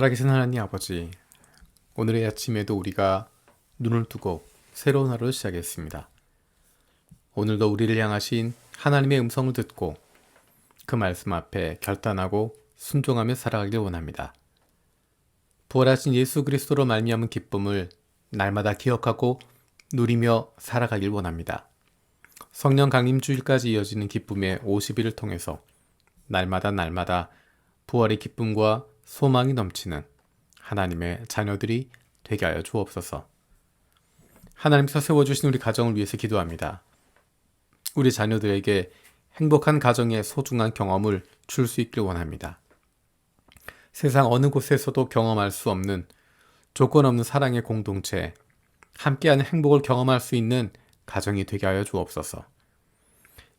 살아계신 하나님 아버지, 오늘의 아침에도 우리가 눈을 뜨고 새로운 하루를 시작했습니다. 오늘도 우리를 향하신 하나님의 음성을 듣고 그 말씀 앞에 결단하고 순종하며 살아가길 원합니다. 부활하신 예수 그리스도로 말미암은 기쁨을 날마다 기억하고 누리며 살아가길 원합니다. 성령 강림 주일까지 이어지는 기쁨의 50일을 통해서 날마다 부활의 기쁨과 소망이 넘치는 하나님의 자녀들이 되게 하여 주옵소서. 하나님께서 세워주신 우리 가정을 위해서 기도합니다. 우리 자녀들에게 행복한 가정의 소중한 경험을 줄 수 있길 원합니다. 세상 어느 곳에서도 경험할 수 없는 조건 없는 사랑의 공동체, 함께하는 행복을 경험할 수 있는 가정이 되게 하여 주옵소서.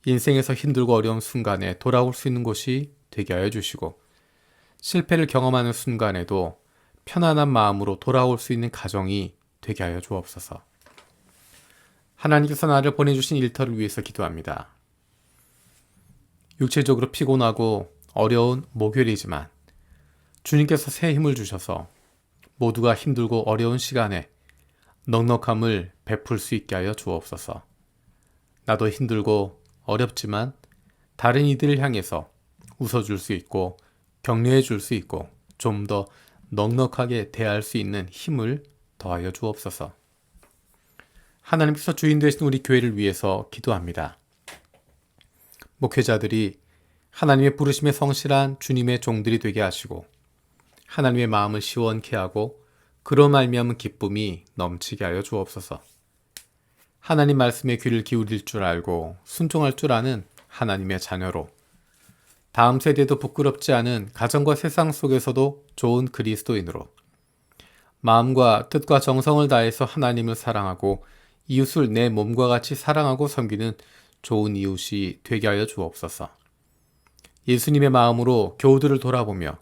인생에서 힘들고 어려운 순간에 돌아올 수 있는 곳이 되게 하여 주시고, 실패를 경험하는 순간에도 편안한 마음으로 돌아올 수 있는 가정이 되게 하여 주옵소서. 하나님께서 나를 보내주신 일터를 위해서 기도합니다. 육체적으로 피곤하고 어려운 목요일이지만 주님께서 새 힘을 주셔서 모두가 힘들고 어려운 시간에 넉넉함을 베풀 수 있게 하여 주옵소서. 나도 힘들고 어렵지만 다른 이들을 향해서 웃어줄 수 있고 격려해 줄 수 있고 좀 더 넉넉하게 대할 수 있는 힘을 더하여 주옵소서. 하나님께서 주인 되신 우리 교회를 위해서 기도합니다. 목회자들이 하나님의 부르심에 성실한 주님의 종들이 되게 하시고 하나님의 마음을 시원케 하고 그로 말미암은 기쁨이 넘치게 하여 주옵소서. 하나님 말씀에 귀를 기울일 줄 알고 순종할 줄 아는 하나님의 자녀로 다음 세대도 부끄럽지 않은 가정과 세상 속에서도 좋은 그리스도인으로 마음과 뜻과 정성을 다해서 하나님을 사랑하고 이웃을 내 몸과 같이 사랑하고 섬기는 좋은 이웃이 되게 하여 주옵소서. 예수님의 마음으로 교우들을 돌아보며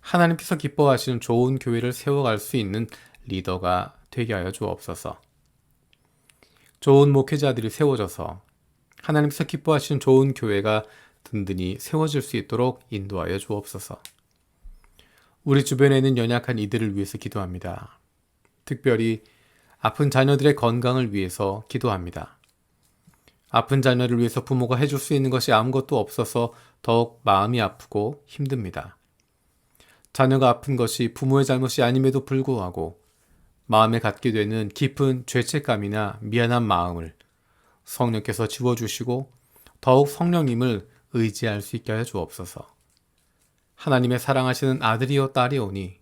하나님께서 기뻐하시는 좋은 교회를 세워갈 수 있는 리더가 되게 하여 주옵소서. 좋은 목회자들이 세워져서 하나님께서 기뻐하시는 좋은 교회가 든든히 세워질 수 있도록 인도하여 주옵소서. 우리 주변에 있는 연약한 이들을 위해서 기도합니다. 특별히 아픈 자녀들의 건강을 위해서 기도합니다. 아픈 자녀를 위해서 부모가 해줄 수 있는 것이 아무것도 없어서 더욱 마음이 아프고 힘듭니다. 자녀가 아픈 것이 부모의 잘못이 아님에도 불구하고 마음에 갖게 되는 깊은 죄책감이나 미안한 마음을 성령께서 지워주시고 더욱 성령님을 의지할 수 있게 하여 주옵소서. 하나님의 사랑하시는 아들이요 딸이오니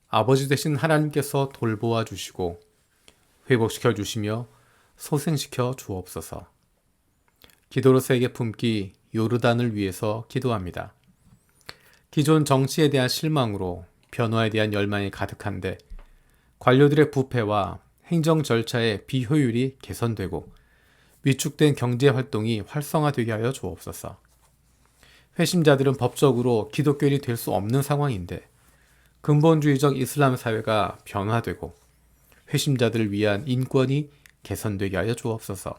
아버지 되신 하나님께서 돌보아 주시고 회복시켜 주시며 소생시켜 주옵소서. 기도로 세계 품기 요르단을 위해서 기도합니다. 기존 정치에 대한 실망으로 변화에 대한 열망이 가득한데 관료들의 부패와 행정 절차의 비효율이 개선되고 위축된 경제활동이 활성화되게 하여 주옵소서. 회심자들은 법적으로 기독교인이 될 수 없는 상황인데 근본주의적 이슬람 사회가 변화되고 회심자들을 위한 인권이 개선되게 하여 주옵소서.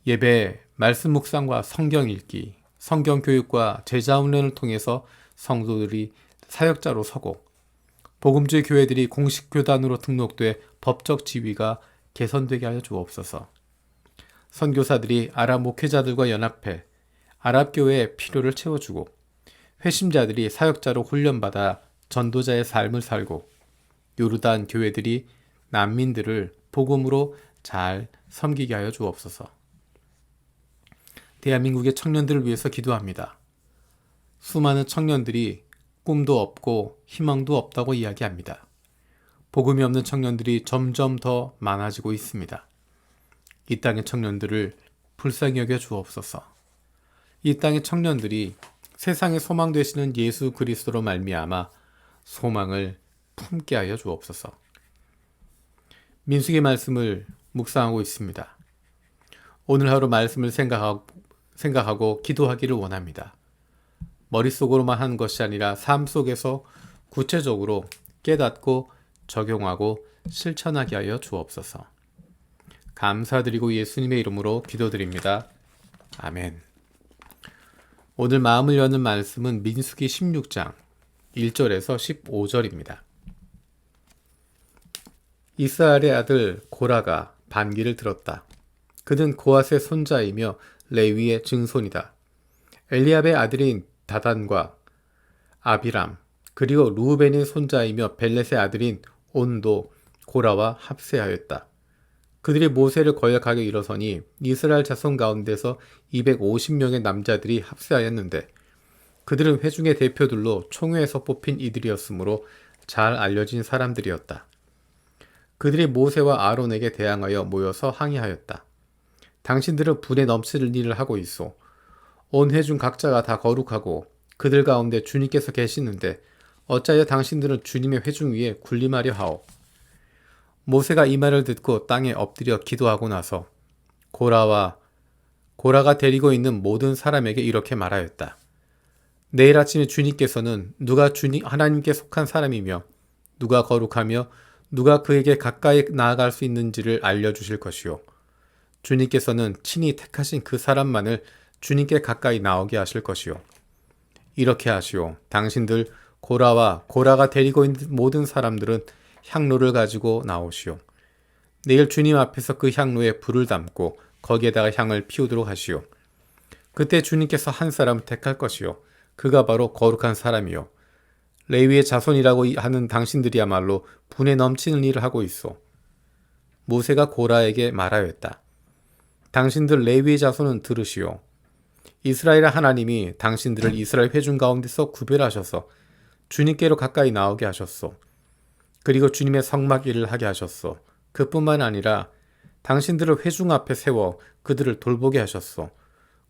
예배, 말씀 묵상과 성경 읽기, 성경 교육과 제자 훈련을 통해서 성도들이 사역자로 서고 복음주의 교회들이 공식 교단으로 등록돼 법적 지위가 개선되게 하여 주옵소서. 선교사들이 아랍 목회자들과 연합해 아랍 교회의 필요를 채워주고 회심자들이 사역자로 훈련받아 전도자의 삶을 살고 요르단 교회들이 난민들을 복음으로 잘 섬기게 하여 주옵소서. 대한민국의 청년들을 위해서 기도합니다. 수많은 청년들이 꿈도 없고 희망도 없다고 이야기합니다. 복음이 없는 청년들이 점점 더 많아지고 있습니다. 이 땅의 청년들을 불쌍히 여겨 주옵소서. 이 땅의 청년들이 세상의 소망 되시는 예수 그리스도로 말미암아 소망을 품게 하여 주옵소서. 민수기 말씀을 묵상하고 있습니다. 오늘 하루 말씀을 생각하고 기도하기를 원합니다. 머릿속으로만 하는 것이 아니라 삶 속에서 구체적으로 깨닫고 적용하고 실천하게 하여 주옵소서. 감사드리고 예수님의 이름으로 기도드립니다. 아멘. 오늘 마음을 여는 말씀은 민수기 16장 1절에서 15절입니다. 이스라엘의 아들 고라가 반기를 들었다. 그는 고앗의 손자이며 레위의 증손이다. 엘리압의 아들인 다단과 아비람, 그리고 루벤의 손자이며 벨렛의 아들인 온도 고라와 합세하였다. 그들이 모세를 거역하게 일어서니 이스라엘 자손 가운데서 250명의 남자들이 합세하였는데 그들은 회중의 대표들로 총회에서 뽑힌 이들이었으므로 잘 알려진 사람들이었다. 그들이 모세와 아론에게 대항하여 모여서 항의하였다. 당신들은 분에 넘치는 일을 하고 있소. 온 회중 각자가 다 거룩하고 그들 가운데 주님께서 계시는데 어찌하여 당신들은 주님의 회중 위에 군림하려 하오. 모세가 이 말을 듣고 땅에 엎드려 기도하고 나서 고라가 데리고 있는 모든 사람에게 이렇게 말하였다. 내일 아침에 주님께서는 누가 하나님께 속한 사람이며 누가 거룩하며 누가 그에게 가까이 나아갈 수 있는지를 알려주실 것이요. 주님께서는 친히 택하신 그 사람만을 주님께 가까이 나오게 하실 것이요. 이렇게 하시오. 당신들 고라가 데리고 있는 모든 사람들은 향로를 가지고 나오시오. 내일 주님 앞에서 그 향로에 불을 담고 거기에다가 향을 피우도록 하시오. 그때 주님께서 한 사람을 택할 것이요. 그가 바로 거룩한 사람이요. 레위의 자손이라고 하는 당신들이야말로 분에 넘치는 일을 하고 있어. 모세가 고라에게 말하였다. 당신들 레위의 자손은 들으시오. 이스라엘 하나님이 당신들을 이스라엘 회중 가운데서 구별하셔서 주님께로 가까이 나오게 하셨소. 그리고 주님의 성막 일을 하게 하셨소. 그뿐만 아니라 당신들을 회중 앞에 세워 그들을 돌보게 하셨소.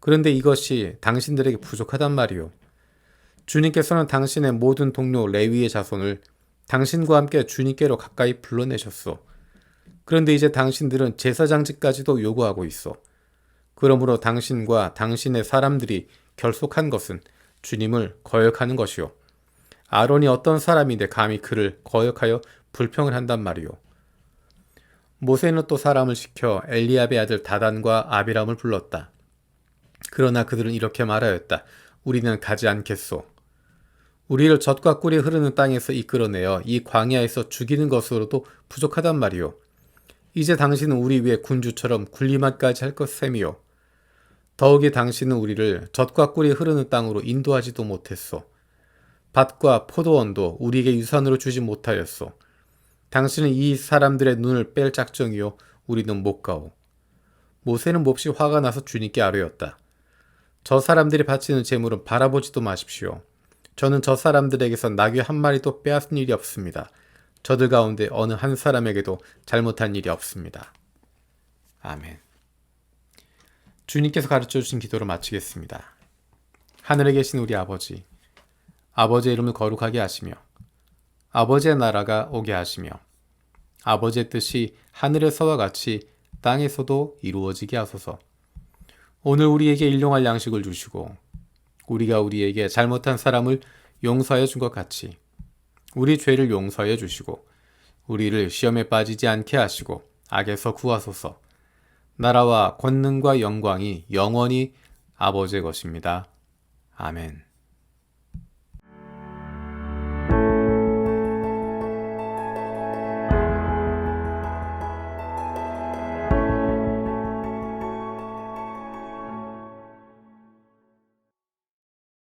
그런데 이것이 당신들에게 부족하단 말이오. 주님께서는 당신의 모든 동료 레위의 자손을 당신과 함께 주님께로 가까이 불러내셨소. 그런데 이제 당신들은 제사장직까지도 요구하고 있어. 그러므로 당신과 당신의 사람들이 결속한 것은 주님을 거역하는 것이요. 아론이 어떤 사람인데 감히 그를 거역하여 불평을 한단 말이오. 모세는 또 사람을 시켜 엘리압의 아들 다단과 아비람을 불렀다. 그러나 그들은 이렇게 말하였다. 우리는 가지 않겠소. 우리를 젖과 꿀이 흐르는 땅에서 이끌어내어 이 광야에서 죽이는 것으로도 부족하단 말이오. 이제 당신은 우리 위에 군주처럼 군림하기까지 할 것셈이요. 더욱이 당신은 우리를 젖과 꿀이 흐르는 땅으로 인도하지도 못했소. 밭과 포도원도 우리에게 유산으로 주지 못하였소. 당신은 이 사람들의 눈을 뺄 작정이요. 우리는 못 가오. 모세는 몹시 화가 나서 주님께 아뢰었다. 저 사람들이 바치는 제물은 바라보지도 마십시오. 저는 저 사람들에게서 나귀 한 마리도 빼앗은 일이 없습니다. 저들 가운데 어느 한 사람에게도 잘못한 일이 없습니다. 아멘. 주님께서 가르쳐 주신 기도를 마치겠습니다. 하늘에 계신 우리 아버지, 아버지의 이름을 거룩하게 하시며 아버지의 나라가 오게 하시며 아버지의 뜻이 하늘에서와 같이 땅에서도 이루어지게 하소서. 오늘 우리에게 일용할 양식을 주시고 우리가 우리에게 잘못한 사람을 용서하여 준 것 같이 우리 죄를 용서하여 주시고 우리를 시험에 빠지지 않게 하시고 악에서 구하소서. 나라와 권능과 영광이 영원히 아버지의 것입니다. 아멘.